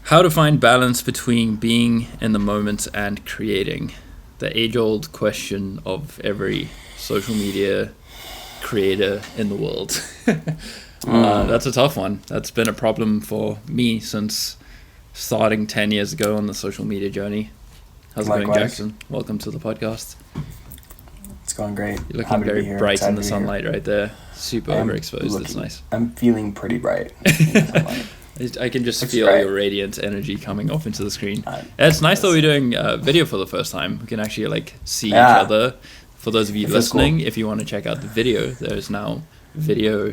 How to find balance between being in the moment and creating. The age-old question of every social media creator in the world. That's a tough one. That's been a problem for me since starting 10 years ago on the social media journey. How's it going, Jackson? Welcome to the podcast. It's going great. You're looking very bright in the sunlight right there. Super overexposed. It's nice. I'm feeling pretty bright in the sunlight. I can just feel your radiant energy coming off into the screen. It's nice that we're doing video for the first time. We can actually see each other. For those of you listening, if you want to check out the video, there's now video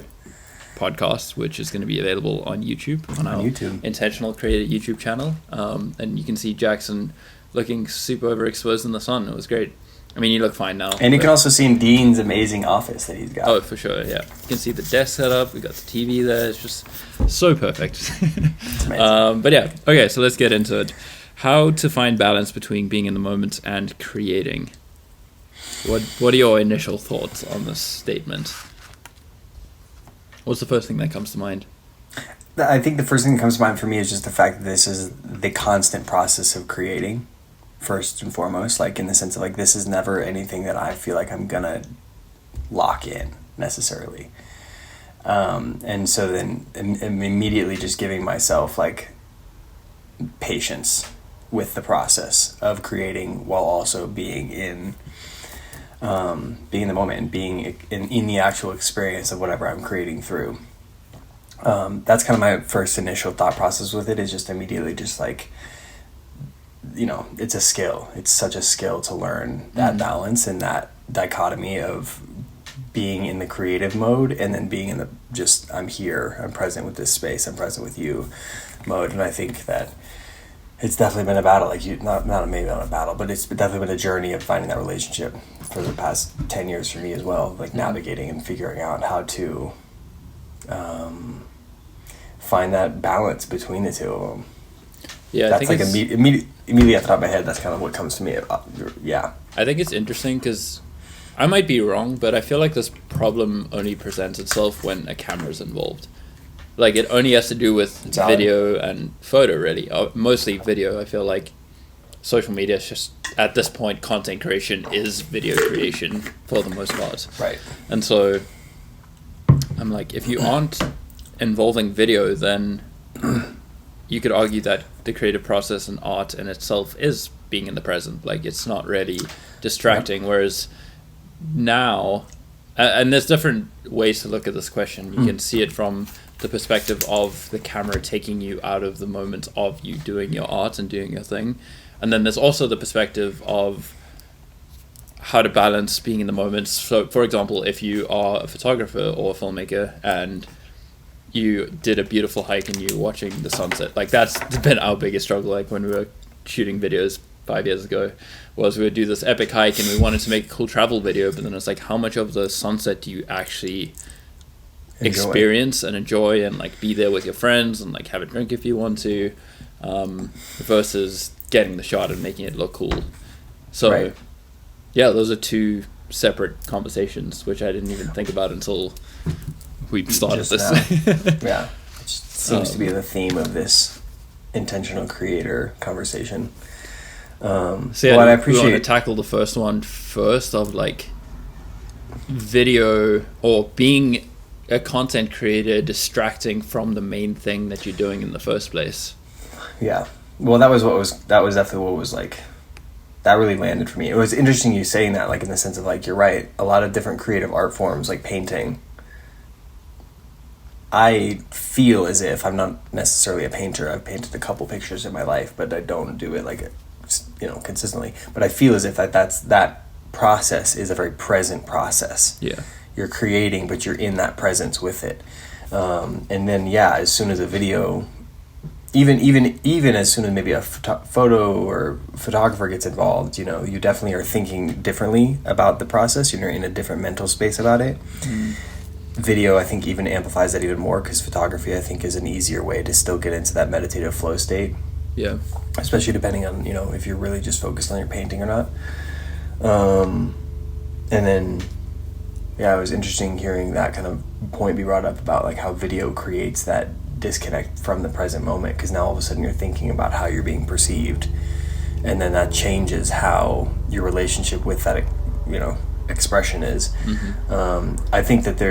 podcast, which is going to be available on YouTube, on our Intentional Creator YouTube channel. And you can see Jackson looking super overexposed in the sun. It was great. I mean, you look fine now. And you can also see Dean's amazing office that he's got. Oh, for sure, yeah. You can see the desk set up. We got the TV there. It's just so perfect. It's amazing. But yeah, okay, so let's get into it. How to find balance between being in the moment and creating. What are your initial thoughts on this statement? What's the first thing that comes to mind? I think the first thing that comes to mind for me is just the fact that this is the constant process of creating. First and foremost, in the sense of this is never anything that I feel like I'm gonna lock in necessarily, and so then I'm immediately just giving myself patience with the process of creating while also being in the moment and being in the actual experience of whatever I'm creating through. That's kind of my first initial thought process with it, is just immediately just it's a skill. It's such a skill to learn that balance and that dichotomy of being in the creative mode and then being in the I'm here, I'm present with this space, I'm present with you mode. And I think that it's definitely been a battle, maybe not a battle, but it's definitely been a journey of finding that relationship for the past 10 years for me as well, navigating and figuring out how to find that balance between the two of them. Yeah, that's immediately at the top of my head. That's kind of what comes to me. Yeah, I think it's interesting because I might be wrong, but I feel like this problem only presents itself when a camera's involved. It only has to do with video and photo, really. Mostly video. I feel like social media is just, at this point, content creation is video creation for the most part. Right. And so I'm if you aren't involving video, then you could argue that the creative process and art in itself is being in the present. It's not really distracting. Yeah. Whereas now, and there's different ways to look at this question. You can see it from the perspective of the camera taking you out of the moment of you doing your art and doing your thing. And then there's also the perspective of how to balance being in the moment. So, for example, if you are a photographer or a filmmaker and you did a beautiful hike and you're watching the sunset, that's been our biggest struggle. When we were shooting videos 5 years ago, was we would do this epic hike and we wanted to make a cool travel video, but then it's how much of the sunset do you actually experience and enjoy and be there with your friends and have a drink if you want to, versus getting the shot and making it look cool. So yeah, those are two separate conversations, which I didn't even think about until we started this. Yeah, it seems to be the theme of this intentional creator conversation. So yeah, I appreciate. We want to tackle the first one first of video or being a content creator distracting from the main thing that you're doing in the first place. Yeah, well, that was definitely what was that really landed for me. It was interesting you saying that, in the sense of you're right, a lot of different creative art forms painting. I feel as if I'm not necessarily a painter. I've painted a couple pictures in my life, but I don't do it consistently. But I feel as if that process is a very present process. Yeah, you're creating, but you're in that presence with it. And then as soon as a video, even as soon as maybe a photo or photographer gets involved, you definitely are thinking differently about the process. You're in a different mental space about it. Video, I think, even amplifies that even more, because photography, I think, is an easier way to still get into that meditative flow state. Yeah. Especially depending on, if you're really just focused on your painting or not. And then, it was interesting hearing that kind of point be brought up about how video creates that disconnect from the present moment, because now all of a sudden you're thinking about how you're being perceived, and then that changes how your relationship with that, you know, expression is. I think that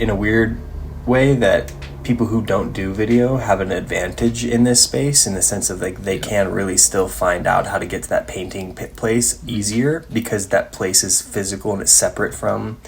in a weird way that people who don't do video have an advantage in this space, in the sense of like they can really still find out how to get to that painting place easier, because that place is physical and it's separate from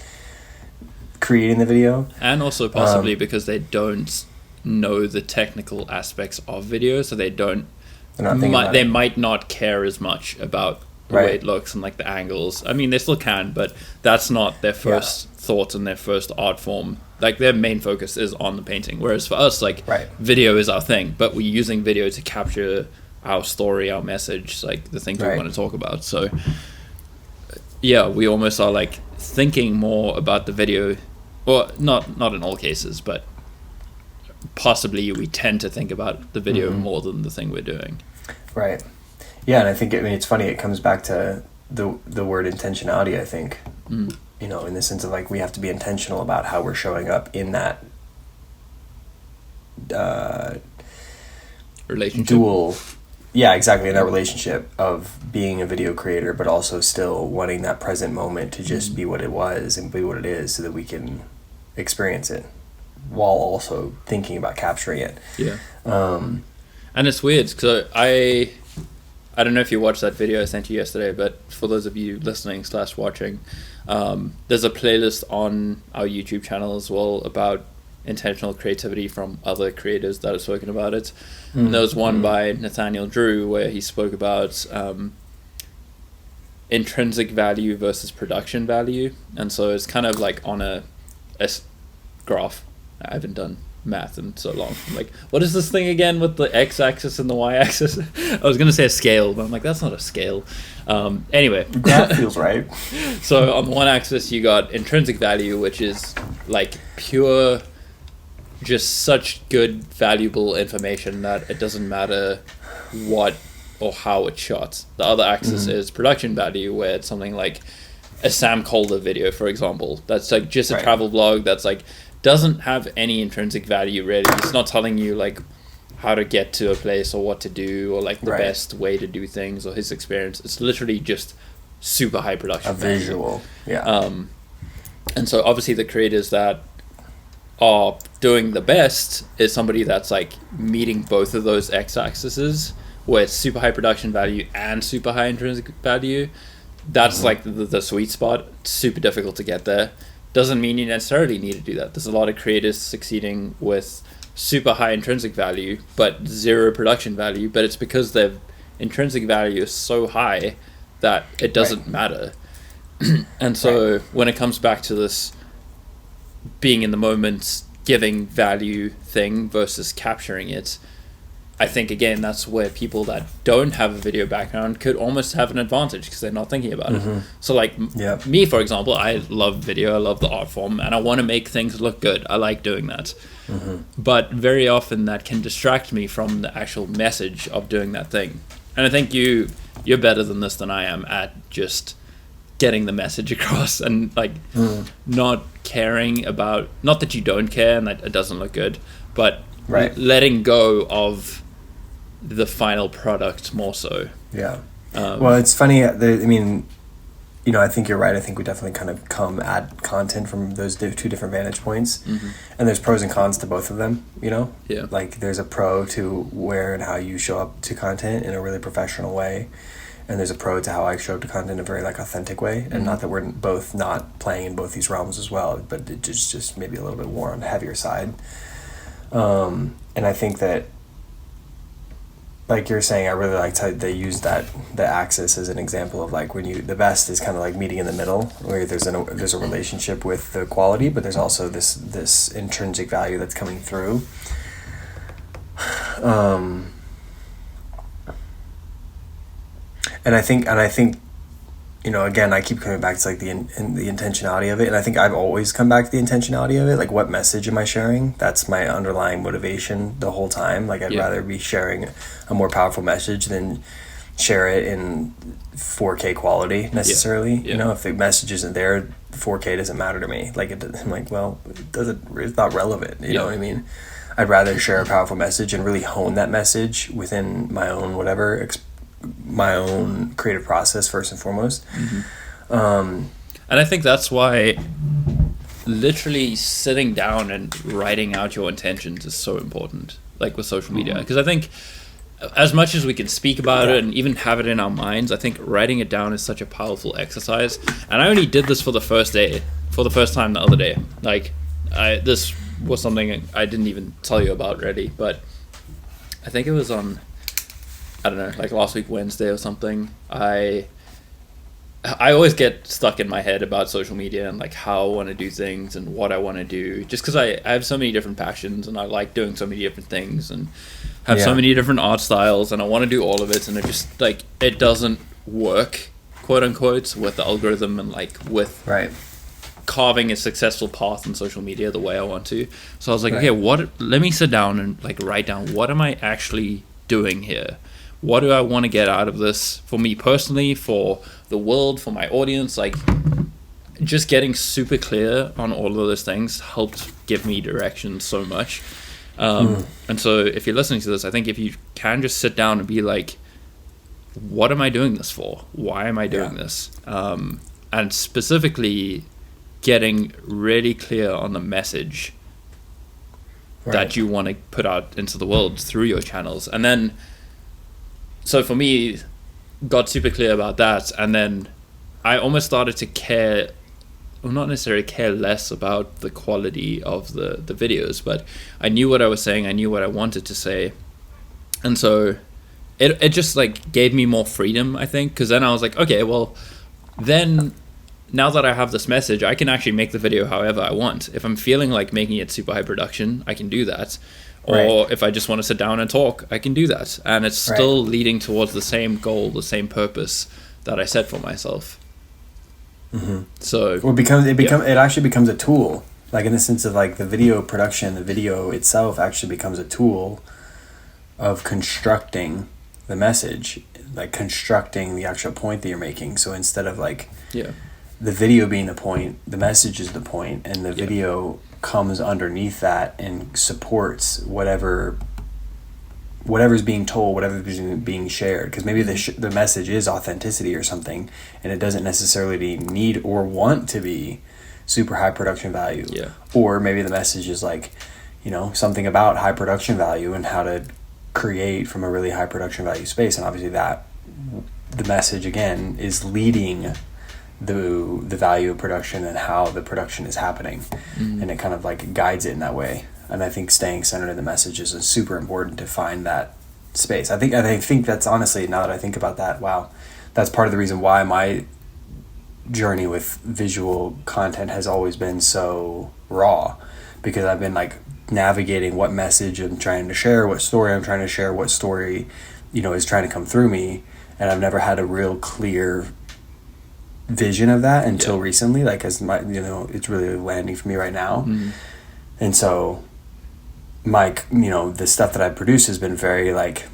creating the video. And also possibly because they don't know the technical aspects of video, so they might not care as much about the way it looks and like the angles. I mean, they still can, but that's not their first thought and their first art form. Like, their main focus is on the painting, whereas for us, like, video is our thing, but we're using video to capture our story, our message, like the things we want to talk about. So yeah, we almost are like thinking more about the video, or not in all cases, but possibly we tend to think about the video more than the thing we're doing. Right. Yeah, and I think, I mean, it's funny, it comes back to the word intentionality, I think. You know, in the sense of like, we have to be intentional about how we're showing up in that relationship. In that relationship of being a video creator, but also still wanting that present moment to just be what it was and be what it is, so that we can experience it while also thinking about capturing it. And it's weird, because I don't know if you watched that video I sent you yesterday, but for those of you listening / watching, there's a playlist on our YouTube channel as well about intentional creativity from other creators that have spoken about it. And there was one by Nathaniel Drew where he spoke about intrinsic value versus production value. And so it's kind of like on a graph. I haven't done math in so long. I'm like, what is this thing again with the x-axis and the y-axis? I was going to say a scale, but I'm like, that's not a scale. Anyway. That feels right. So on the one axis, you got intrinsic value, which is like pure, just such good, valuable information that it doesn't matter what or how it's shot. The other axis is production value, where it's something like a Sam Calder video, for example. That's like just a travel vlog that's like, doesn't have any intrinsic value really. It's not telling you like how to get to a place or what to do or like the best way to do things or his experience. It's literally just super high production value. Visual. And so obviously the creators that are doing the best is somebody that's like meeting both of those x-axes, where it's super high production value and super high intrinsic value. That's like the sweet spot. It's super difficult to get there. Doesn't mean you necessarily need to do that. There's a lot of creators succeeding with super high intrinsic value but zero production value, but it's because their intrinsic value is so high that it doesn't matter. And so when it comes back to this being in the moment, giving value thing versus capturing it, I think again that's where people that don't have a video background could almost have an advantage, because they're not thinking about it. So like me, for example, I love video, I love the art form, and I want to make things look good. I like doing that. But very often that can distract me from the actual message of doing that thing. And I think you're better than this than I am at just getting the message across, and like not caring about, not that you don't care and that it doesn't look good, but letting go of the final product more so. Well, it's funny, I mean, you know, I think you're right. I think we definitely kind of come at content from those two different vantage points, and there's pros and cons to both of them, you know? Like there's a pro to where and how you show up to content in a really professional way, and there's a pro to how I show up to content in a very like authentic way. And not that we're both not playing in both these realms as well, but it just maybe a little bit more on the heavier side. And I think that, like you're saying, I really liked how they use the axis as an example of like when the best is kind of like meeting in the middle, where there's a relationship with the quality, but there's also this intrinsic value that's coming through. And I think, you know, again, I keep coming back to like the intentionality of it, and I think I've always come back to the intentionality of it. Like, what message am I sharing? That's my underlying motivation the whole time. Like, I'd rather be sharing a more powerful message than share it in 4K quality necessarily. Yeah. You know, if the message isn't there, 4K doesn't matter to me. Like, I'm like, well, it's not relevant. You know what I mean? I'd rather share a powerful message and really hone that message within my own my own creative process first and foremost. And I think that's why literally sitting down and writing out your intentions is so important, like with social media. Because I think as much as we can speak about it and even have it in our minds, I think writing it down is such a powerful exercise. And I only did this for the first time the other day. Like, this was something I didn't even tell you about really, but I think it was on, I don't know, like last week Wednesday or something. I always get stuck in my head about social media and like how I want to do things and what I want to do, just because I have so many different passions and I like doing so many different things and have so many different art styles, and I want to do all of it, and it just like it doesn't work, quote unquote, with the algorithm and like with carving a successful path in social media the way I want to. So I was like, okay, let me sit down and like write down, what am I actually doing here? What do I want to get out of this for me personally, for the world, for my audience? Like, just getting super clear on all of those things helped give me direction so much. And so if you're listening to this, I think if you can just sit down and be like, what am I doing this for? Why am I doing this? And specifically getting really clear on the message that you want to put out into the world through your channels. And then, so for me, got super clear about that, and then I almost started to care, well, not necessarily care less about the quality of the videos, but I knew what I was saying, I knew what I wanted to say, and so it just like gave me more freedom, I think, because then I was like, okay, well, then now that I have this message, I can actually make the video however I want. If I'm feeling like making it super high production, I can do that. Or if I just want to sit down and talk, I can do that. And it's still leading towards the same goal, the same purpose that I set for myself. So it actually becomes a tool, like in the sense of like the video production, the video itself actually becomes a tool of constructing the message, like constructing the actual point that you're making. So instead of like the video being the point, the message is the point, and the video comes underneath that and supports whatever's being told, whatever's being shared. Because maybe the message is authenticity or something, and it doesn't necessarily need or want to be super high production value. Or maybe the message is like, you know, something about high production value and how to create from a really high production value space. And obviously that the message again is leading the value of production and how the production is happening, and it kind of like guides it in that way. And I think staying centered in the message is super important to find that space. I think that's honestly, now that I think about that, wow, that's part of the reason why my journey with visual content has always been so raw, because I've been like navigating what message I'm trying to share, what story I'm trying to share, what story, you know, is trying to come through me, and I've never had a real clear vision of that until recently, like as my, you know, it's really landing for me right now. And so my, you know, the stuff that I produce has been very like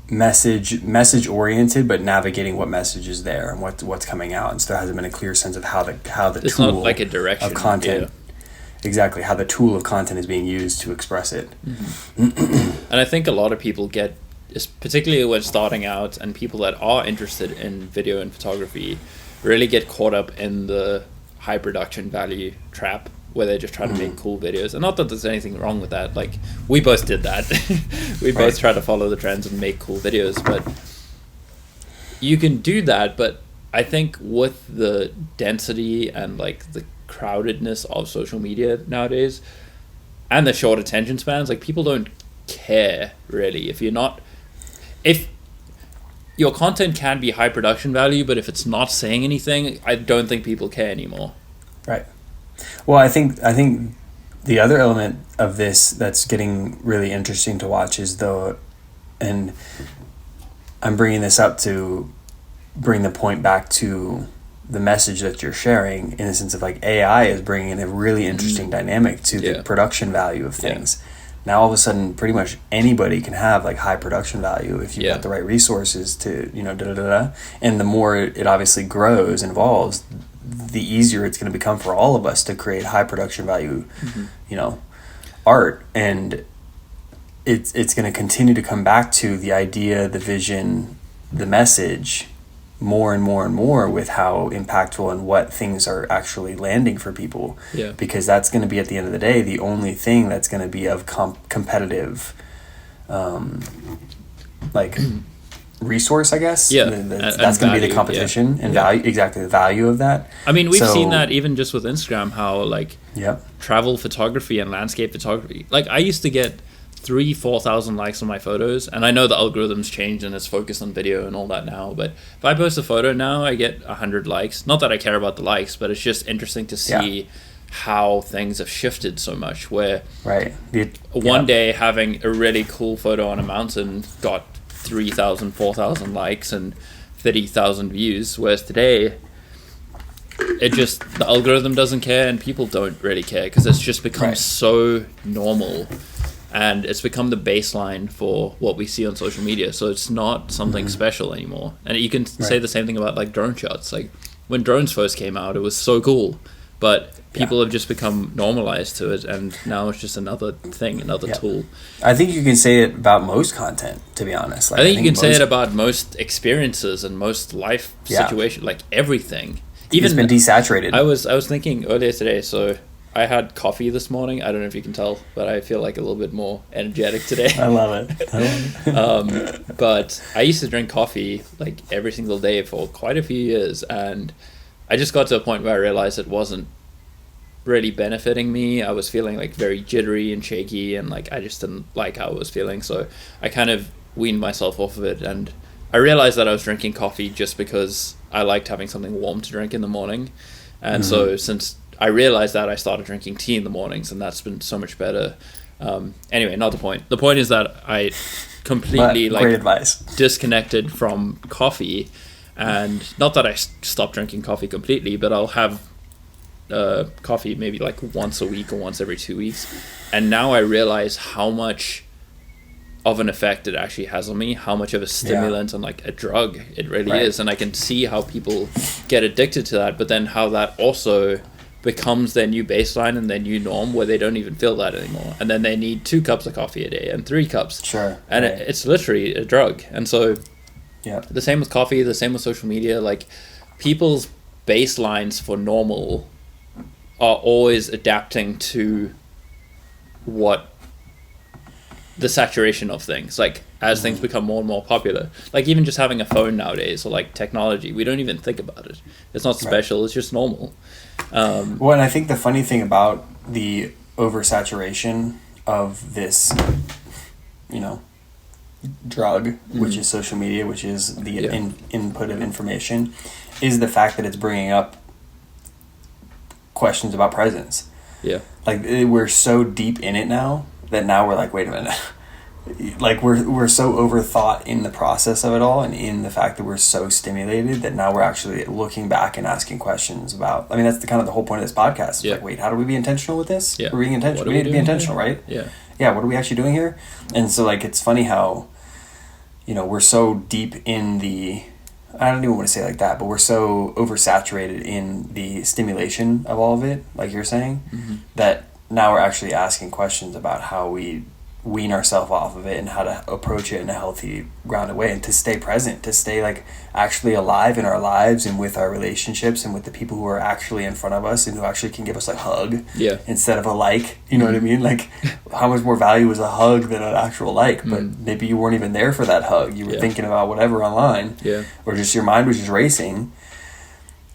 message oriented, but navigating what message is there and what's coming out, and so there hasn't been a clear sense of how the it's tool not like a direction of content exactly how the tool of content is being used to express it. And I think a lot of people get, particularly when starting out, and people that are interested in video and photography really get caught up in the high production value trap, where they're just trying to make cool videos. And not that there's anything wrong with that, like we both did that. We both try to follow the trends and make cool videos, but you can do that. But I think with the density and like the crowdedness of social media nowadays and the short attention spans, like people don't care really if your content can be high production value, but if it's not saying anything, I don't think people care anymore. Right. Well, I think the other element of this that's getting really interesting to watch is and I'm bringing this up to bring the point back to the message that you're sharing, in the sense of like AI is bringing in a really interesting dynamic to the production value of things. now all of a sudden pretty much anybody can have like high production value if you've Yeah. got the right resources to, you know, and the more it obviously grows and evolves, the easier it's going to become for all of us to create high production value, you know, art. And it's going to continue to come back to the idea, the vision, the message more and more and more with how impactful and what things are actually landing for people. Yeah. Because that's going to be, at the end of the day, the only thing that's going to be of competitive like resource, I guess. Yeah. That's going to be the competition and value, exactly, the value of that. I mean, we've seen that even just with Instagram, how like Yep. travel photography and landscape photography, like I used to get 3,000-4,000 likes on my photos, and I know the algorithm's changed and it's focused on video and all that now, but if I post a photo now, I get 100 likes. Not that I care about the likes, but it's just interesting to see how things have shifted so much, where right. one day having a really cool photo on a mountain got 3,000, 4,000 likes and 30,000 views, whereas today it just, the algorithm doesn't care and people don't really care because it's just become so normal, and it's become the baseline for what we see on social media. So it's not something special anymore. And you can say the same thing about like drone shots. Like when drones first came out, it was so cool, but people have just become normalized to it, and now it's just another thing, another tool. I think you can say it about most content, to be honest. Like, I think you can say it about most experiences and most life situations, like everything. Even it's been desaturated. I was thinking earlier today, so I had coffee this morning. I don't know if you can tell, but I feel like a little bit more energetic today. I love it. But I used to drink coffee like every single day for quite a few years, and I just got to a point where I realized it wasn't really benefiting me. I was feeling like very jittery and shaky, and like I just didn't like how I was feeling, so I kind of weaned myself off of it. And I realized that I was drinking coffee just because I liked having something warm to drink in the morning, and so since I realized that, I started drinking tea in the mornings, and that's been so much better. Anyway, not the point. The point is that I completely great advice. Disconnected from coffee, and not that I stopped drinking coffee completely, but I'll have coffee maybe like once a week or once every 2 weeks, and now I realize how much of an effect it actually has on me, how much of a stimulant and like a drug it really is, and I can see how people get addicted to that, but then how that also becomes their new baseline and their new norm, where they don't even feel that anymore, and then they need 2 cups of coffee a day and 3 cups, and it's literally a drug. And so the same with coffee, the same with social media. Like people's baselines for normal are always adapting to what the saturation of things, like as things become more and more popular. Like even just having a phone nowadays, or like technology, we don't even think about it. It's not special, it's just normal. Well, and I think the funny thing about the oversaturation of this, you know, drug, which is social media, which is the input of information, is the fact that it's bringing up questions about presence. Yeah. Like we're so deep in it now that now we're like, wait a minute. Like we're so overthought in the process of it all, and in the fact that we're so stimulated, that now we're actually looking back and asking questions about, I mean, that's the kind of the whole point of this podcast. It's like, wait, how do we be intentional with this? We're being intentional. We need to be intentional, right? Yeah, what are we actually doing here? And so like, it's funny how, you know, we're so deep in the, I don't even want to say it like that, but we're so oversaturated in the stimulation of all of it, like you're saying, that now we're actually asking questions about how we wean ourselves off of it and how to approach it in a healthy, grounded way, and to stay present, to stay like actually alive in our lives and with our relationships and with the people who are actually in front of us and who actually can give us a hug instead of a like, you know what I mean? Like how much more value is a hug than an actual like, but maybe you weren't even there for that hug. You were thinking about whatever online, or just your mind was just racing.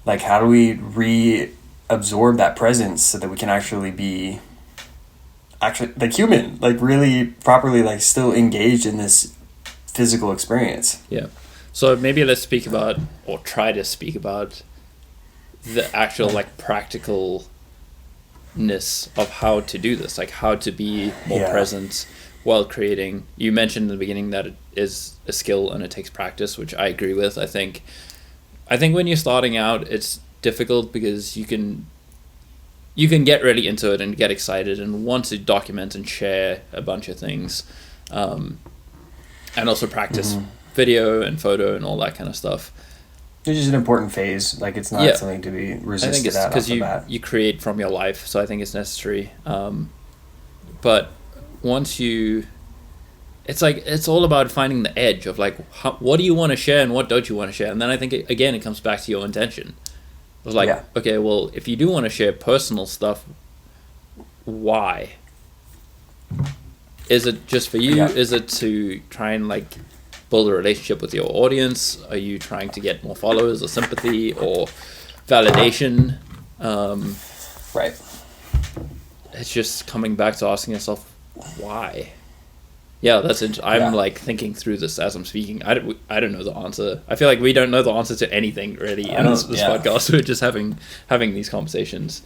Like how do we reabsorb that presence so that we can actually be like human, like really properly, like still engaged in this physical experience. So maybe let's speak about, or try to speak about, the actual like practicalness of how to do this, like how to be more present while creating. You mentioned in the beginning that it is a skill and it takes practice, which I agree with. I think when you're starting out, it's difficult because you can you can get really into it and get excited and want to document and share a bunch of things, and also practice video and photo and all that kind of stuff. Which is an important phase. Like, it's not something to be resisted. I think it's because you create from your life, so I think it's necessary. But once you, it's like, it's all about finding the edge of like, what do you want to share and what don't you want to share? And then I think, again, it comes back to your intention. It's like, okay, well, if you do want to share personal stuff, why? Is it just for you? Is it to try and like build a relationship with your audience? Are you trying to get more followers or sympathy or validation? Right. It's just coming back to asking yourself, why? Yeah, that's it. I'm like thinking through this as I'm speaking. I don't know the answer. I feel like we don't know the answer to anything really in this podcast. We're just having these conversations.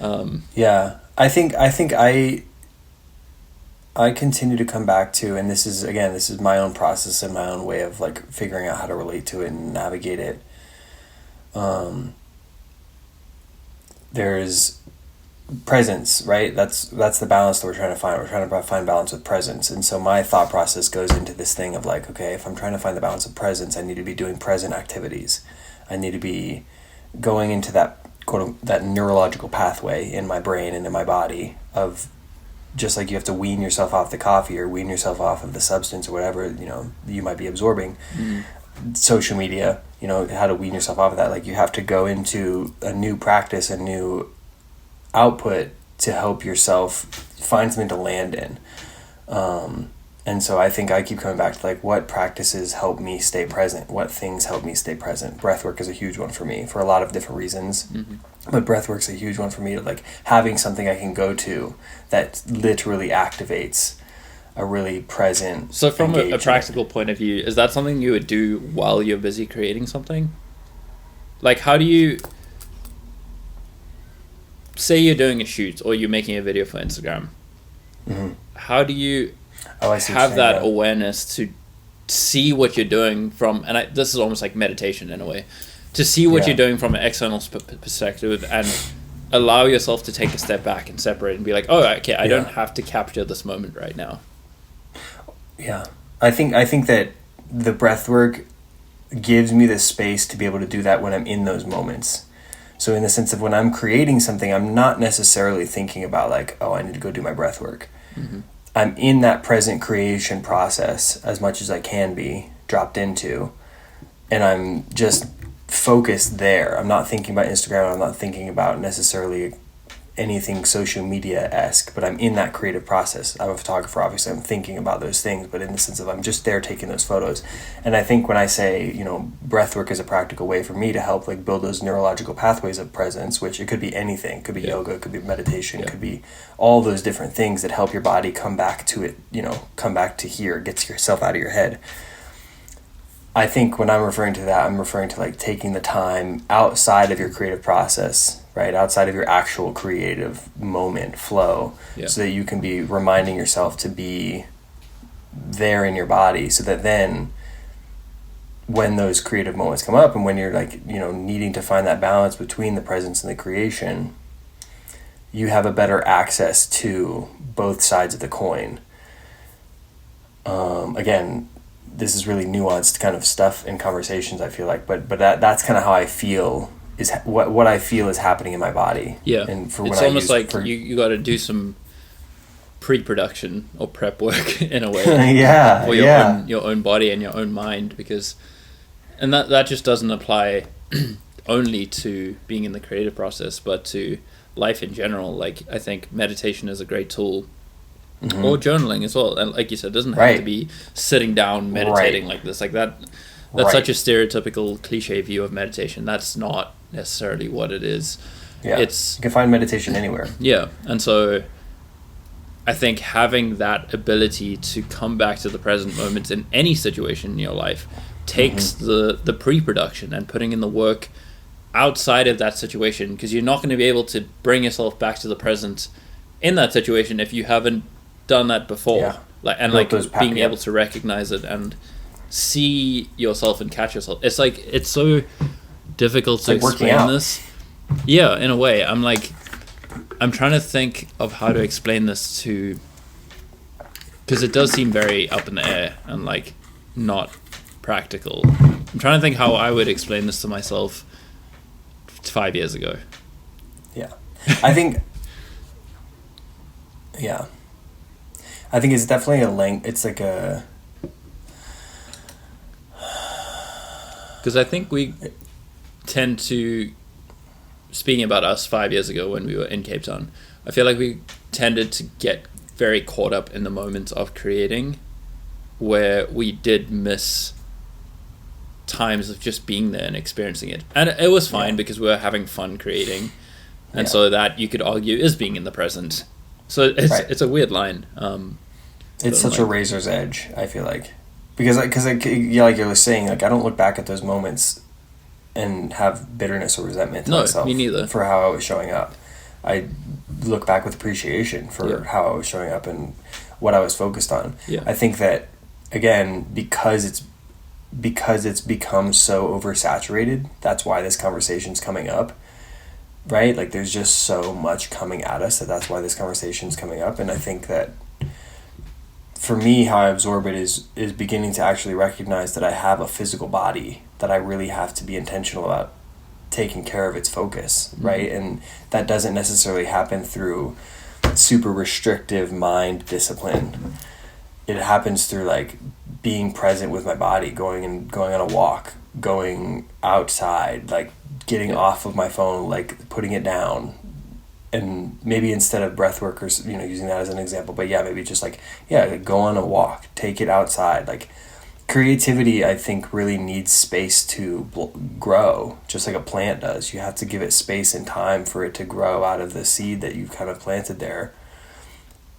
I think I continue to come back to, and this is my own process and my own way of like figuring out how to relate to it and navigate it. There's presence, right? That's the balance that we're trying to find. We're trying to find balance with presence. And so my thought process goes into this thing of like, okay, if I'm trying to find the balance of presence, I need to be doing present activities. I need to be going into that that neurological pathway in my brain and in my body of, just like you have to wean yourself off the coffee or wean yourself off of the substance or whatever, you might be absorbing. Social media, how to wean yourself off of that. Like, you have to go into a new practice, a new output to help yourself find something to land in. And so I think I keep coming back to like, what practices help me stay present? What things help me stay present? Breathwork is a huge one for me for a lot of different reasons. But breathwork's a huge one for me, like having something I can go to that literally activates a really present. So from a practical point of view, is that something you would do while you're busy creating something? Like, how do you, say you're doing a shoot or you're making a video for Instagram, how do you have that awareness to see what you're doing from, and this is almost like meditation in a way, to see what you're doing from an external perspective and allow yourself to take a step back and separate and be like, oh, okay, I don't have to capture this moment right now. I think that the breath work gives me the space to be able to do that when I'm in those moments. So in the sense of when I'm creating something, I'm not necessarily thinking about like, oh, I need to go do my breath work. I'm in that present creation process as much as I can be dropped into, and I'm just focused there. I'm not thinking about Instagram. I'm not thinking about necessarily anything social media-esque, but I'm in that creative process. I'm a photographer, obviously. I'm thinking about those things, but in the sense of I'm just there taking those photos. And I think when I say, breathwork is a practical way for me to help like build those neurological pathways of presence, which it could be anything. It could be yoga, it could be meditation, it could be all those different things that help your body come back to it, come back to here, gets yourself out of your head. I think when I'm referring to that, I'm referring to like taking the time outside of your creative process, right? Outside of your actual creative moment flow, so that you can be reminding yourself to be there in your body, so that then when those creative moments come up and when you're like, needing to find that balance between the presence and the creation, you have a better access to both sides of the coin. Again, this is really nuanced kind of stuff in conversations, I feel like, but that's kind of how I feel is what I feel is happening in my body. And for it's almost like you got to do some pre-production or prep work in a way for your own body and your own mind, and that just doesn't apply only to being in the creative process, but to life in general. Like, I think meditation is a great tool. Or journaling as well, and like you said, it doesn't have to be sitting down meditating like this, like that. That's such a stereotypical cliche view of meditation. That's not necessarily what it is. It's, you can find meditation anywhere. And so I think having that ability to come back to the present moment in any situation in your life takes the pre-production and putting in the work outside of that situation, because you're not going to be able to bring yourself back to the present in that situation if you haven't done that before, being able to recognize it and see yourself and catch yourself. It's like, it's so difficult to explain this. In a way, I'm like, I'm trying to think of how to explain this to, because it does seem very up in the air and like not practical. I'm trying to think how I would explain this to myself 5 years ago. Yeah. I think it's definitely it's like a, because I think we tend to, speaking about us 5 years ago when we were in Cape Town, I feel like we tended to get very caught up in the moments of creating, where we did miss times of just being there and experiencing it. And it was fine because we were having fun creating. And so that, you could argue, is being in the present. So it's a weird line. It's such a razor's edge, I feel like. Because like you were saying, like, I don't look back at those moments and have bitterness or resentment to myself. Me neither. For how I was showing up. I look back with appreciation for how I was showing up and what I was focused on. Yeah. I think that, again, because it's become so oversaturated, that's why this conversation's coming up, right? Like, there's just so much coming at us that's why this conversation's coming up. And I think that for me, how I absorb it is beginning to actually recognize that I have a physical body that I really have to be intentional about taking care of its focus, right? And that doesn't necessarily happen through super restrictive mind discipline. It happens through like being present with my body, going on a walk, going outside, like getting off of my phone, like putting it down. And maybe instead of breath work or, using that as an example, but maybe just like go on a walk, take it outside. Like, creativity, I think, really needs space to grow, just like a plant does. You have to give it space and time for it to grow out of the seed that you've kind of planted there.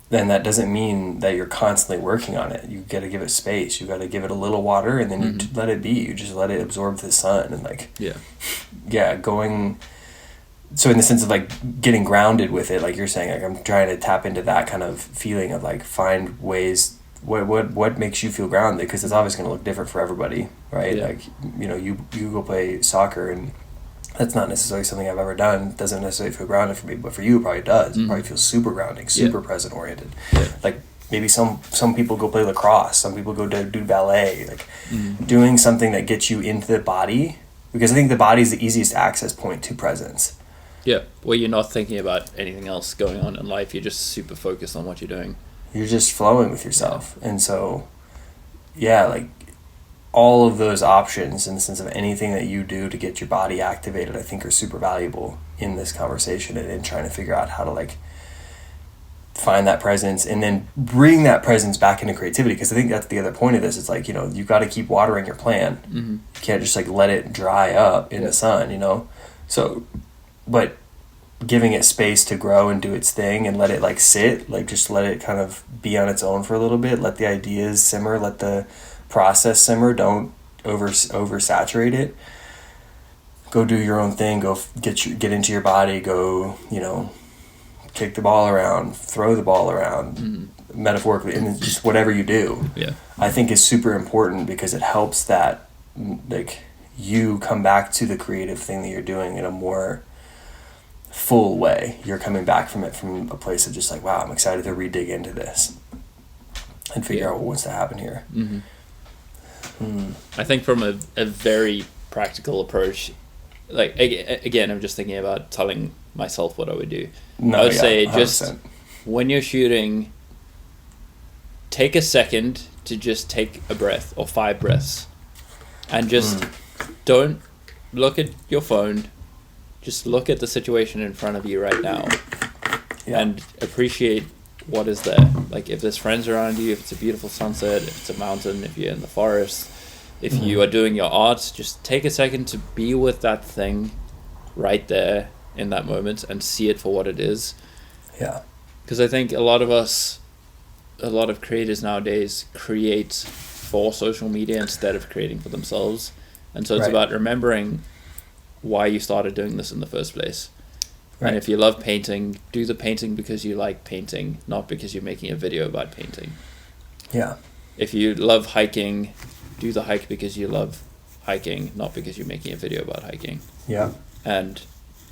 Then that doesn't mean that you're constantly working on it. You got to give it space. You got to give it a little water, and then you let it be. You just let it absorb the sun and going. So in the sense of like getting grounded with it, like you're saying, like I'm trying to tap into that kind of feeling of like find ways. What makes you feel grounded? Because it's always going to look different for everybody, right? Yeah. Like, you go play soccer, and that's not necessarily something I've ever done. It doesn't necessarily feel grounded for me, but for you, it probably does. It probably feels super grounding, super present oriented. Yeah. Like maybe some people go play lacrosse, some people go do ballet, like doing something that gets you into the body, because I think the body is the easiest access point to presence. Yeah, well, you're not thinking about anything else going on in life. You're just super focused on what you're doing. You're just flowing with yourself. And so, like all of those options in the sense of anything that you do to get your body activated, I think are super valuable in this conversation and in trying to figure out how to like find that presence and then bring that presence back into creativity. Because I think that's the other point of this. It's like, you've got to keep watering your plant. You can't just like let it dry up in the sun, So, but giving it space to grow and do its thing and let it like sit, like just let it kind of be on its own for a little bit, let the ideas simmer, let the process simmer, don't oversaturate it. Go do your own thing, go get into your body, go, kick the ball around, throw the ball around, metaphorically, and just whatever you do. Yeah. I think is super important because it helps that like you come back to the creative thing that you're doing in a more full way. You're coming back from it from a place of just like, wow, I'm excited to re-dig into this and figure out what wants to happen here. I think from a very practical approach, like again, I'm just thinking about telling myself what I would do. I would say 100%. Just when you're shooting, take a second to just take a breath or 5 breaths and just don't look at your phone. Just look at the situation in front of you right now and appreciate what is there. Like if there's friends around you, if it's a beautiful sunset, if it's a mountain, if you're in the forest, if you are doing your art, just take a second to be with that thing right there in that moment and see it for what it is. Yeah. Because I think a lot of creators nowadays create for social media instead of creating for themselves. And so it's about remembering why you started doing this in the first place. Right. And if you love painting, do the painting because you like painting, not because you're making a video about painting. Yeah. If you love hiking, do the hike because you love hiking, not because you're making a video about hiking. Yeah. And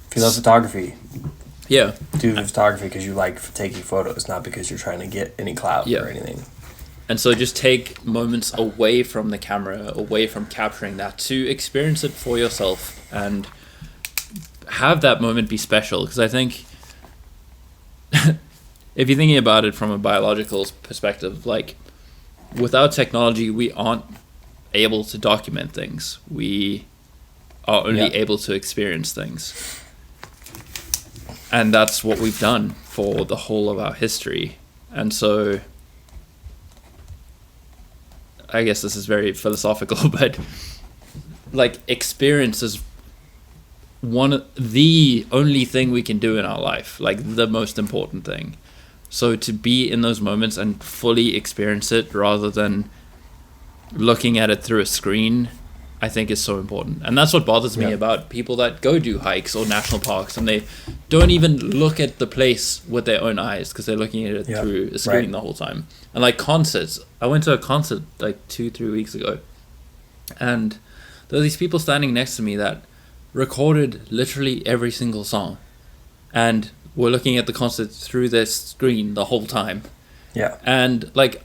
if you love photography, do the photography because you like taking photos, not because you're trying to get any clout or anything. And so just take moments away from the camera, away from capturing that, to experience it for yourself and have that moment be special. Because I think if you're thinking about it from a biological perspective, like without technology, we aren't able to document things. We are only able to experience things. And that's what we've done for the whole of our history. And so I guess this is very philosophical, but like experience is the only thing we can do in our life, like the most important thing. So to be in those moments and fully experience it rather than looking at it through a screen, I think is so important. And that's what bothers me about people that go do hikes or national parks and they don't even look at the place with their own eyes because they're looking at it through a screen the whole time. And like concerts, I went to a concert like 2-3 weeks ago, and there were these people standing next to me that recorded literally every single song and were looking at the concert through their screen the whole time. And like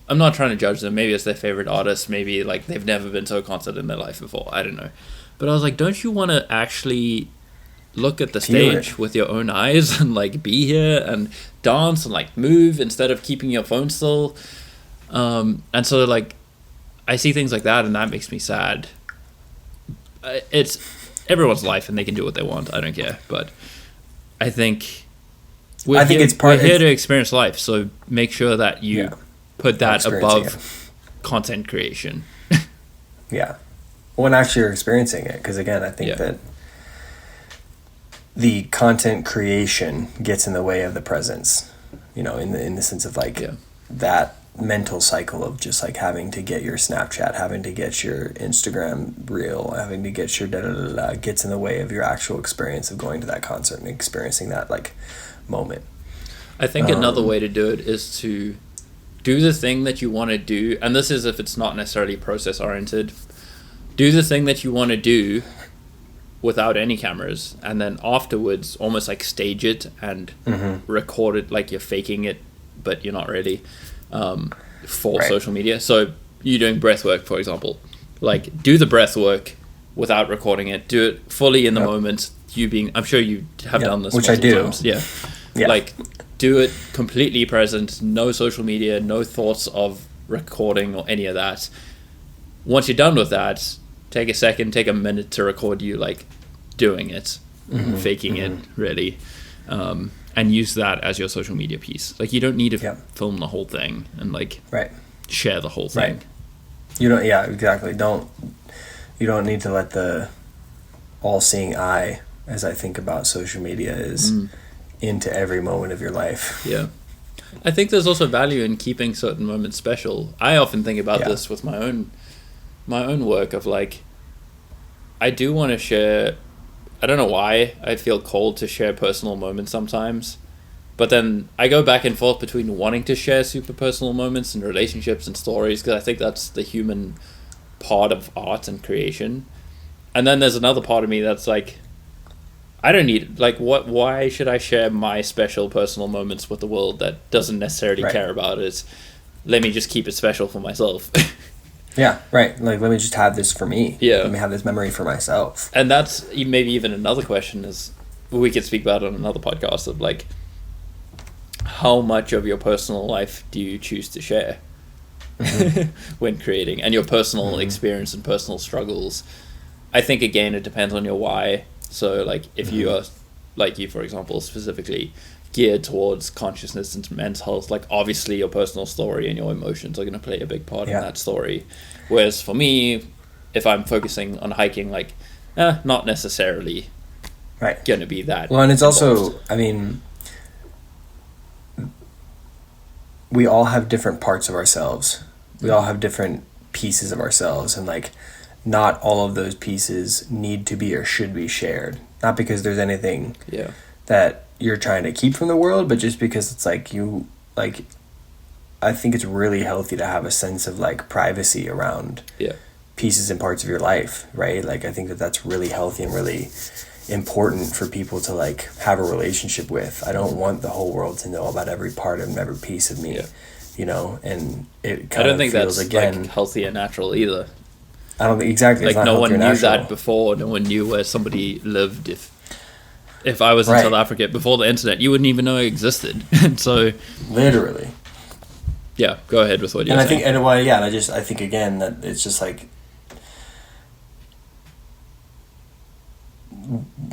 I'm not trying to judge them. Maybe it's their favorite artist. Maybe like they've never been to a concert in their life before. I don't know. But I was like, don't you want to actually look at the stage with your own eyes and like be here and dance and like move instead of keeping your phone still? And so like I see things like that and that makes me sad. It's everyone's life and they can do what they want. I don't care. But I think we're here to experience life. So make sure that you put that above content creation. When actually you're experiencing it, because again I think that the content creation gets in the way of the presence, in the sense of like that mental cycle of just like having to get your Snapchat, having to get your Instagram reel, having to get your gets in the way of your actual experience of going to that concert and experiencing that like moment. I think another way to do it is to do the thing that you want to do, and this is if it's not necessarily process oriented. Do the thing that you want to do without any cameras, and then afterwards almost like stage it and record it like you're faking it, but you're not really, for social media. So you're doing breath work, for example. Like do the breath work without recording it. Do it fully in the moment. I'm sure you have done this, which I do. Times. Like do it completely present, no social media, no thoughts of recording or any of that. Once you're done with that, take a minute to record you like doing it, faking it really, and use that as your social media piece. Like you don't need to film the whole thing and like share the whole thing. You don't. Exactly. You don't need to let the all-seeing eye, as I think about social media, is into every moment of your life. I think there's also value in keeping certain moments special. I often think about this with my own work of like, I do want to share. I don't know why I feel called to share personal moments sometimes, but then I go back and forth between wanting to share super personal moments and relationships and stories, because I think that's the human part of art and creation. And then there's another part of me that's like, I don't need, like, why should I share my special personal moments with the world that doesn't necessarily care about it? Let me just keep it special for myself. Like, let me just have this for me. Let me have this memory for myself. And that's maybe even another question is, we could speak about on another podcast of like, how much of your personal life do you choose to share when creating, and your personal experience and personal struggles? I think again, it depends on your why. So like if you are, like you for example, specifically geared towards consciousness and mental health, like obviously your personal story and your emotions are going to play a big part in that story. Whereas for me, if I'm focusing on hiking, like not necessarily going to be that. Well, and it's also, I mean, we all have different parts of ourselves. We all have different pieces of ourselves, and like not all of those pieces need to be or should be shared. Not because there's anything that you're trying to keep from the world, but just because it's like I think it's really healthy to have a sense of like privacy around pieces and parts of your life, right? Like I think that that's really healthy and really important for people to like have a relationship with. I don't want the whole world to know about every part of every piece of me, you know, and it kind I don't of think feels, that's again, like healthy and natural either. I don't think exactly. Like it's not no one healthy or knew natural. that before. No one knew where somebody lived. If I was in South Africa before the internet, you wouldn't even know it existed. And so, literally, yeah. Go ahead with what you're saying. And I think again that it's just like,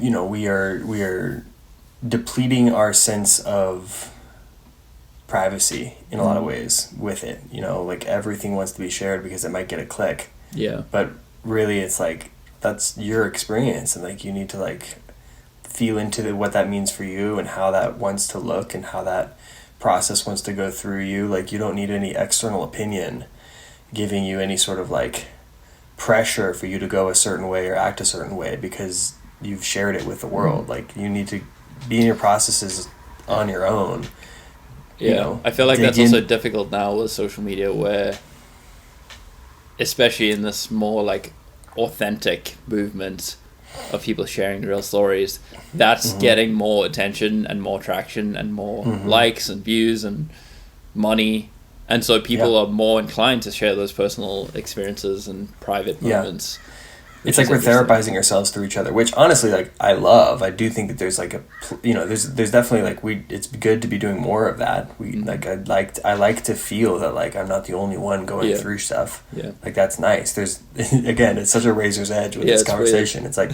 you know, we are depleting our sense of privacy in a lot of ways with it. You know, like everything wants to be shared because it might get a click. Yeah. But really, it's like that's your experience, and like you need to like feel into what that means for you and how that wants to look and how that process wants to go through you. Like you don't need any external opinion giving you any sort of like pressure for you to go a certain way or act a certain way because you've shared it with the world. Like you need to be in your processes on your own. Yeah, you know, I feel like that's also difficult now with social media, where especially in this more like authentic movement of people sharing real stories, that's getting more attention and more traction and more likes and views and money, and so people are more inclined to share those personal experiences and private moments. It's like we're therapizing ourselves through each other, which honestly, like I love. I do think that there's like there's definitely like it's good to be doing more of that. Like I like to feel that like I'm not the only one going through stuff. Yeah, like that's nice. There's again, it's such a razor's edge with this conversation. Weird. It's like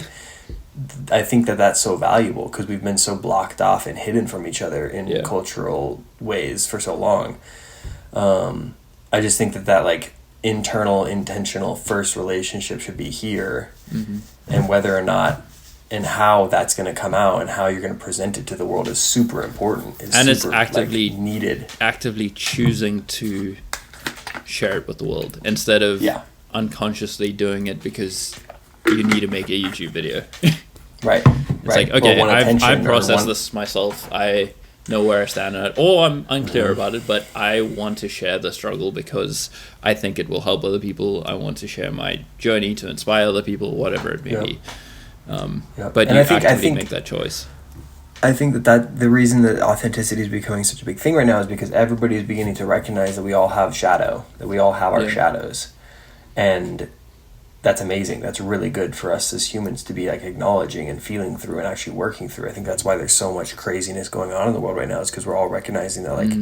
I think that that's so valuable because we've been so blocked off and hidden from each other in cultural ways for so long. I just think that like internal intentional first relationship should be here, and whether or not and how that's going to come out and how you're going to present it to the world is super important. It's actively like, needed. Actively choosing to share it with the world instead of unconsciously doing it because you need to make a YouTube video. Right. It's like, okay, I've processed this myself. I know where I stand on it, or I'm unclear about it, but I want to share the struggle because I think it will help other people. I want to share my journey to inspire other people, whatever it may be. But you actively make that choice. I think that the reason that authenticity is becoming such a big thing right now is because everybody is beginning to recognize that we all have shadow, that we all have our shadows, and that's amazing. That's really good for us as humans to be like acknowledging and feeling through and actually working through. I think that's why there's so much craziness going on in the world right now, is because we're all recognizing that like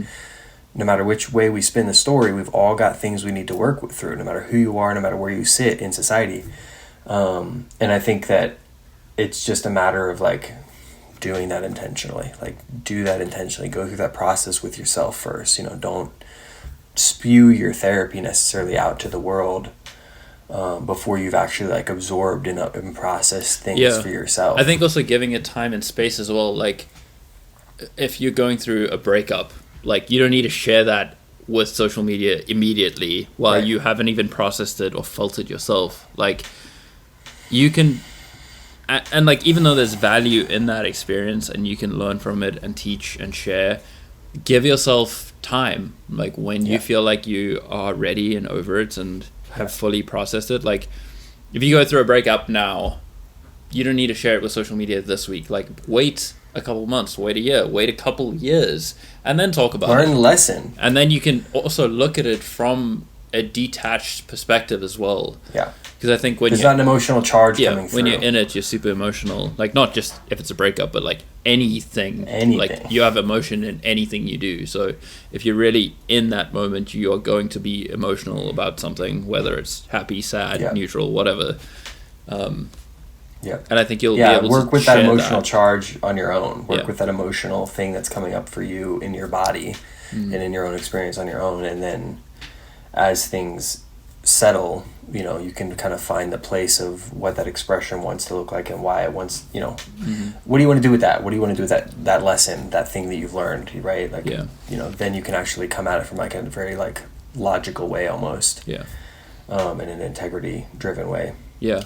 no matter which way we spin the story, we've all got things we need to work through, no matter who you are, no matter where you sit in society. And I think that it's just a matter of like doing that intentionally, like do that intentionally, go through that process with yourself first. You know, don't spew your therapy necessarily out to the world before you've actually like absorbed and processed things for yourself. I think also giving it time and space as well. Like if you're going through a breakup, like you don't need to share that with social media immediately while you haven't even processed it or felt it yourself. Like you can, and like even though there's value in that experience and you can learn from it and teach and share, give yourself time. Like when you feel like you are ready and over it and have fully processed it. Like if you go through a breakup now, you don't need to share it with social media this week. Like wait a couple months, wait a year, wait a couple years, and then talk about it. Learn lesson. And then you can also look at it from a detached perspective as well. Yeah. Because I think when there's not an emotional charge coming through. When you're in it, you're super emotional. Like not just if it's a breakup, but like anything. Like you have emotion in anything you do. So if you're really in that moment, you are going to be emotional about something, whether it's happy, sad, neutral, whatever. And I think you'll be able work to with share that emotional charge on your own. Work with that emotional emotional thing that's coming up for you in your body and in your own experience on your own. And then as things settle, you know, you can kind of find the place of what that expression wants to look like and why it wants, you know, what do you want to do with that? What do you want to do with that lesson, that thing that you've learned, right? Like, you know, then you can actually come at it from like a very like logical way almost. In an integrity driven way.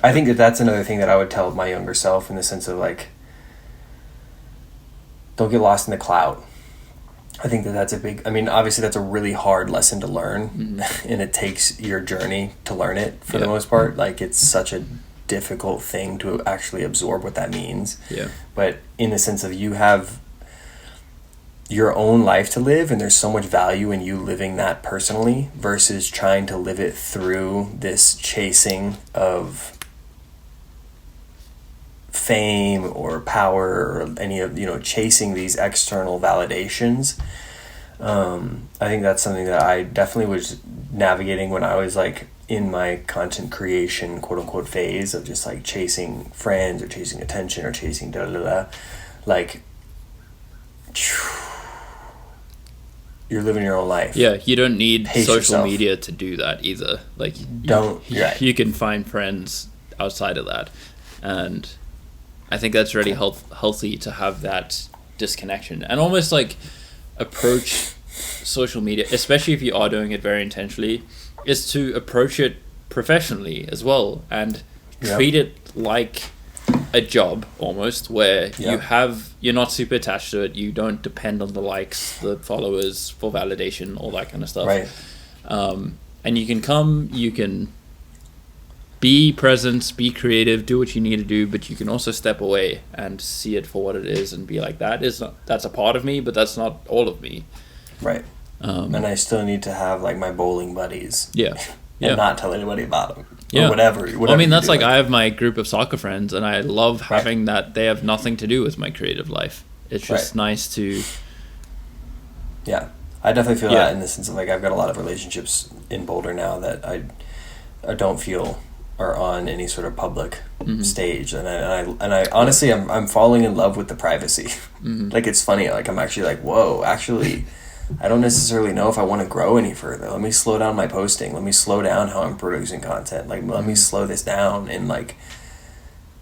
I think that that's another thing that I would tell my younger self in the sense of like, don't get lost in the clout. I think that that's a big, I mean, obviously that's a really hard lesson to learn and it takes your journey to learn it for the most part. Like it's such a difficult thing to actually absorb what that means. Yeah. But in the sense of you have your own life to live, and there's so much value in you living that personally versus trying to live it through this chasing of fame or power or any of, chasing these external validations. I think that's something that I definitely was navigating when I was like in my content creation quote unquote phase of just like chasing friends or chasing attention or chasing like you're living your own life. Yeah, you don't need Pace social yourself. media to do that either. Like, you can find friends outside of that, and I think that's really healthy to have that disconnection and almost like approach social media, especially if you are doing it very intentionally, is to approach it professionally as well and treat it like a job almost, where you're not super attached to it. You don't depend on the likes, the followers for validation, all that kind of stuff. Right. And you can be present, be creative, do what you need to do, but you can also step away and see it for what it is and be like, that's a part of me, but that's not all of me. Right. And I still need to have like my bowling buddies. Yeah. And not tell anybody about them. Yeah. Or whatever. I mean, that's like I have my group of soccer friends, and I love having that. They have nothing to do with my creative life. It's just nice to. Yeah, I definitely feel that in the sense of like I've got a lot of relationships in Boulder now that I don't feel are on any sort of public stage, and I honestly I'm falling in love with the privacy. Like it's funny. Like I'm actually like, whoa, actually. I don't necessarily know if I want to grow any further. Let me slow down my posting. Let me slow down how I'm producing content. Like, let me slow this down and like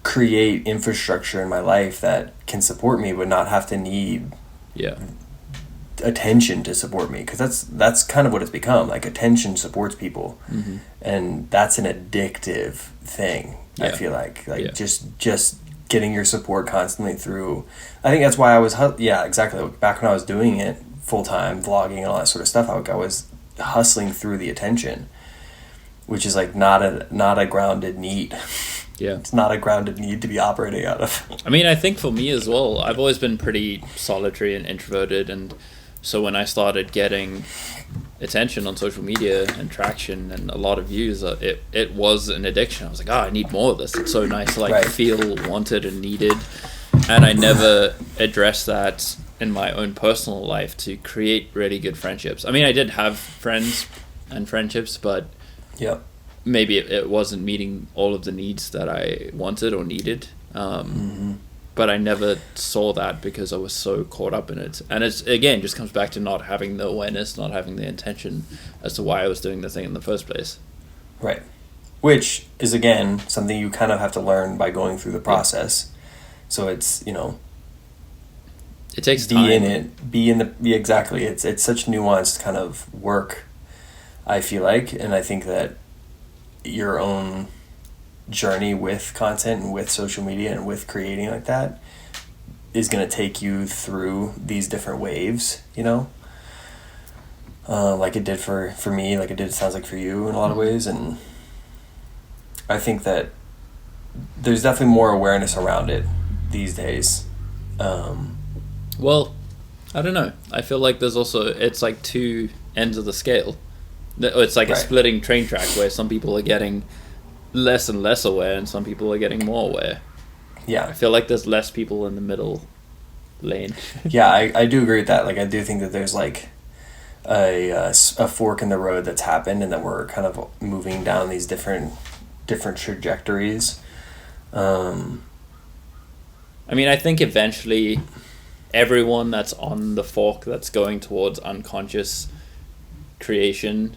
create infrastructure in my life that can support me, but not have to need attention to support me. Because that's kind of what it's become. Like attention supports people, and that's an addictive thing. I feel like just getting your support constantly through. I think that's why I was exactly back when I was doing it full-time, vlogging and all that sort of stuff. I was hustling through the attention, which is like not a grounded need. Yeah, it's not a grounded need to be operating out of. I mean, I think for me as well, I've always been pretty solitary and introverted, and so when I started getting attention on social media and traction and a lot of views, it was an addiction. I was like, I need more of this. It's so nice to like feel wanted and needed, and I never addressed that in my own personal life to create really good friendships. I mean, I did have friends and friendships, but maybe it wasn't meeting all of the needs that I wanted or needed. But I never saw that because I was so caught up in it. And it's, again, just comes back to not having the awareness, not having the intention as to why I was doing the thing in the first place. Right. Which is, again, something you kind of have to learn by going through the process. So it's, it takes time. Exactly. It's such nuanced kind of work, I feel like, and I think that your own journey with content and with social media and with creating like that is going to take you through these different waves, like it did for me, like it sounds like for you in a lot of ways. And I think that there's definitely more awareness around it these days. Well, I don't know. I feel like there's also, it's like two ends of the scale. It's like a splitting train track where some people are getting less and less aware and some people are getting more aware. Yeah. I feel like there's less people in the middle lane. Yeah, I do agree with that. Like, I do think that there's like a fork in the road that's happened and that we're kind of moving down these different trajectories. I mean, I think eventually everyone that's on the fork that's going towards unconscious creation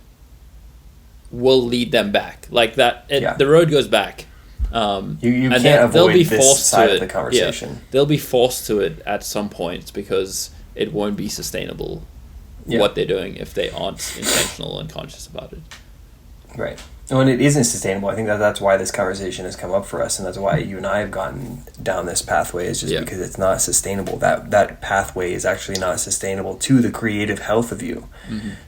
will lead them back. Like that, the road goes back. You can't avoid this side of the conversation. Yeah, they'll be forced to it at some point because it won't be sustainable what they're doing if they aren't intentional and conscious about it. Right. When it isn't sustainable, I think that's why this conversation has come up for us, and that's why you and I have gotten down this pathway, is just because it's not sustainable. That pathway is actually not sustainable to the creative health of you.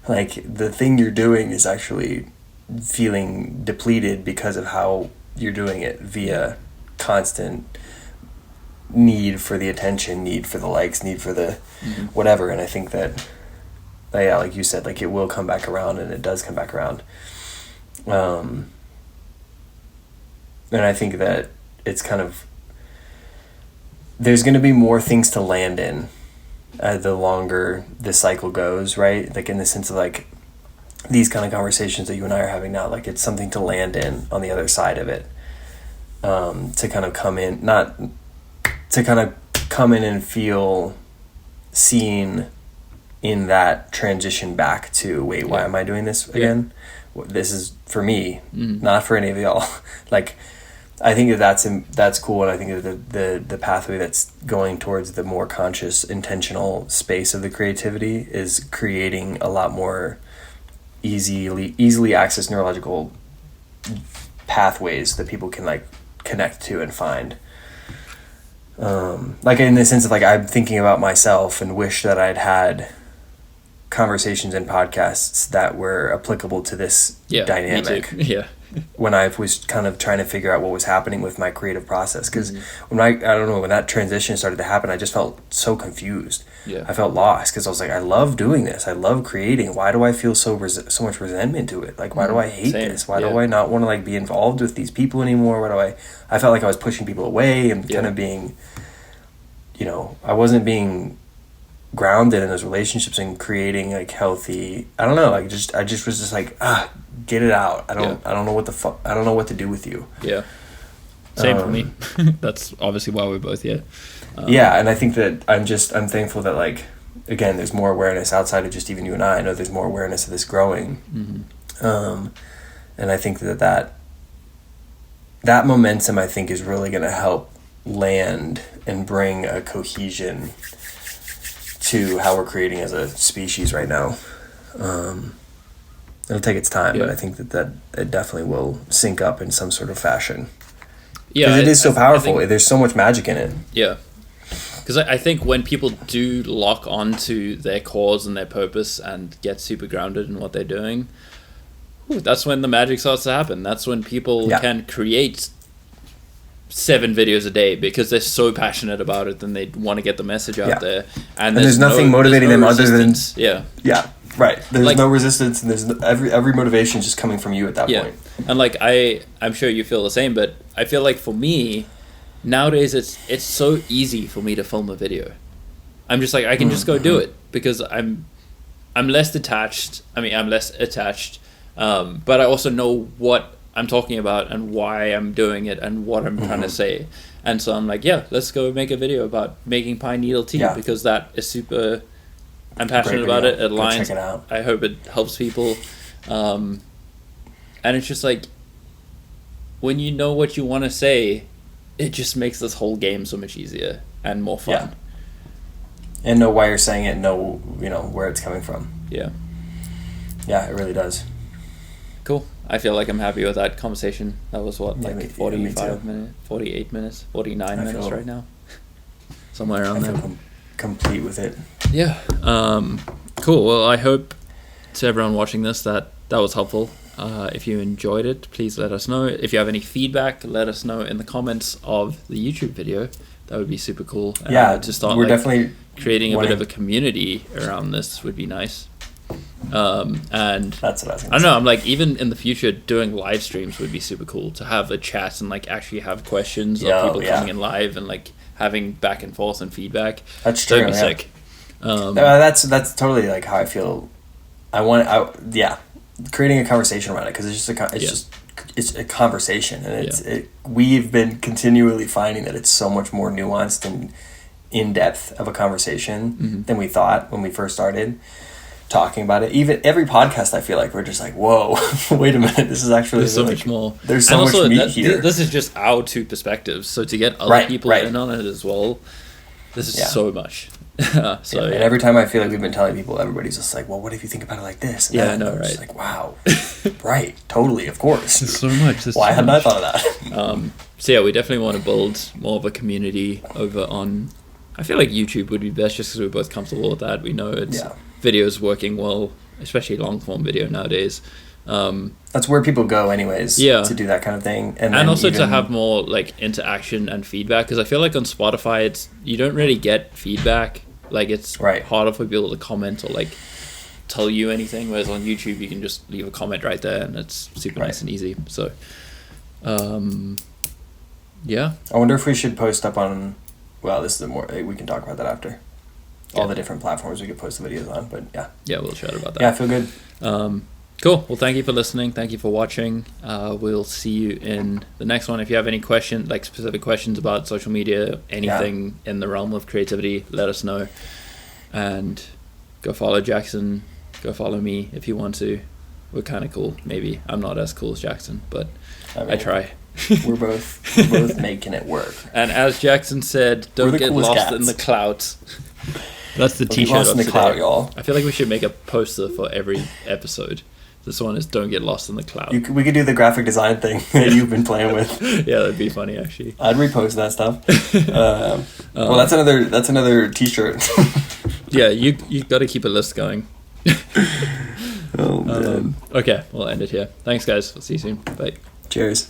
Like, the thing you're doing is actually feeling depleted because of how you're doing it via constant need for the attention, need for the likes, need for the whatever. And I think that, yeah, like you said, like it will come back around, and it does come back around. And I think that it's kind of, there's going to be more things to land in the longer this cycle goes, right? Like in the sense of like these kind of conversations that you and I are having now, like it's something to land in on the other side of it, to kind of come in, not to kind of come in and feel seen in that transition back to, wait, why am I doing this again? This is for me, not for any of y'all. Like, I think that's cool, and I think that the pathway that's going towards the more conscious, intentional space of the creativity is creating a lot more easily accessed neurological pathways that people can like connect to and find. Like in the sense of like, I'm thinking about myself and wish that I'd had conversations and podcasts that were applicable to this dynamic. Me too. Yeah. When I was kind of trying to figure out what was happening with my creative process, because when I don't know, when that transition started to happen, I just felt so confused. Yeah. I felt lost, because I was like, I love doing this, I love creating. Why do I feel so much resentment to it? Like, why do I hate this? Why do I not want to like be involved with these people anymore? Why do I felt like I was pushing people away and kind of being, you know, I wasn't being grounded in those relationships and creating like healthy, I don't know, like I just was just like, get it out. I don't know what the fuck, I don't know what to do with you. Yeah. Same for me. That's obviously why we're both here. Yeah, and I think that I'm thankful that like, again, there's more awareness outside of just even you and I know there's more awareness of this growing. And I think that momentum, I think, is really going to help land and bring a cohesion to how we're creating as a species right now. It'll take its time, but I think that it definitely will sync up in some sort of fashion. Yeah, because it is so powerful. There's so much magic in it. Yeah, because I think when people do lock onto their cause and their purpose and get super grounded in what they're doing, that's when the magic starts to happen. That's when people can create 7 videos a day because they're so passionate about it and they want to get the message out there. And there's nothing motivating them other than right. There's like, no resistance, and there's every motivation is just coming from you at that point. And like I'm sure you feel the same, but I feel like for me nowadays it's so easy for me to film a video. I'm just like, I can just go do it because I'm less detached. I mean, I'm less attached, but I also know what I'm talking about and why I'm doing it and what I'm trying to say. And so I'm like, let's go make a video about making pine needle tea because that is super, I'm passionate about it. It aligns. Check it out. I hope it helps people. And it's just like, when you know what you want to say, it just makes this whole game so much easier and more fun. Yeah. And know why you're saying it, know, you know, where it's coming from. Yeah. Yeah, it really does. Cool. I feel like I'm happy with that conversation. That was 45 minutes, 48 minutes, 49 minutes right now. Somewhere around there. Complete with it. Yeah. Cool. Well, I hope to everyone watching this that was helpful. If you enjoyed it, please let us know. If you have any feedback, let us know in the comments of the YouTube video. That would be super cool. To start we're definitely creating a bit of a community around this would be nice. And that's what I was gonna say. I don't know, I'm like, even in the future doing live streams would be super cool to have a chat and like actually have questions of people coming in live and like having back and forth and feedback. That's true. That'd be sick. That's totally like how I feel. Creating a conversation around it, because it's a conversation, and we've been continually finding that it's so much more nuanced and in depth of a conversation than we thought when we first started talking about it. Even every podcast, I feel like we're just like, whoa, wait a minute, this is actually there's so much more. There's so much meat here. This is just our 2 perspectives, so to get other people in on it as well, this is so much. And every time I feel like we've been telling people, everybody's just like, well, what if you think about it like this? And I know, right? Just like, wow, right, totally, of course. There's so much. Why hadn't I thought of that? So we definitely want to build more of a community over on. I feel like YouTube would be best just because we're both comfortable with that. We know it's videos working well, especially long form video nowadays. That's where people go anyways, Yeah. to do that kind of thing. And also to even- have more like interaction and feedback, because I feel like on Spotify you don't really get feedback. Like it's Right. harder for people to comment or like tell you anything, whereas on YouTube you can just leave a comment right there and it's super Right. nice and easy. So yeah. I wonder if we should post up on, well, this is a more, we can talk about that after. All Yeah. the different platforms we could post the videos on, but yeah. Yeah, we'll chat about that. Yeah, I feel good. Cool. Well, thank you for listening. Thank you for watching. We'll see you in the next one. If you have any questions, like specific questions about social media, anything in the realm of creativity, let us know. And go follow Jackson. Go follow me if you want to. We're kind of cool. Maybe I'm not as cool as Jackson, but I try. We're both making it work. And as Jackson said, don't the get coolest lost cats. in the clouds. That's the Don't get t-shirt lost of in the today. cloud, y'all. I feel like we should make a poster for every episode. This one is "Don't get lost in the cloud." We could do the graphic design thing that you've been playing with. Yeah, that'd be funny actually. I'd repost that stuff. Well, that's another T-shirt. Yeah, you got to keep a list going. Oh man. Okay, we'll end it here. Thanks, guys. We'll see you soon. Bye. Cheers.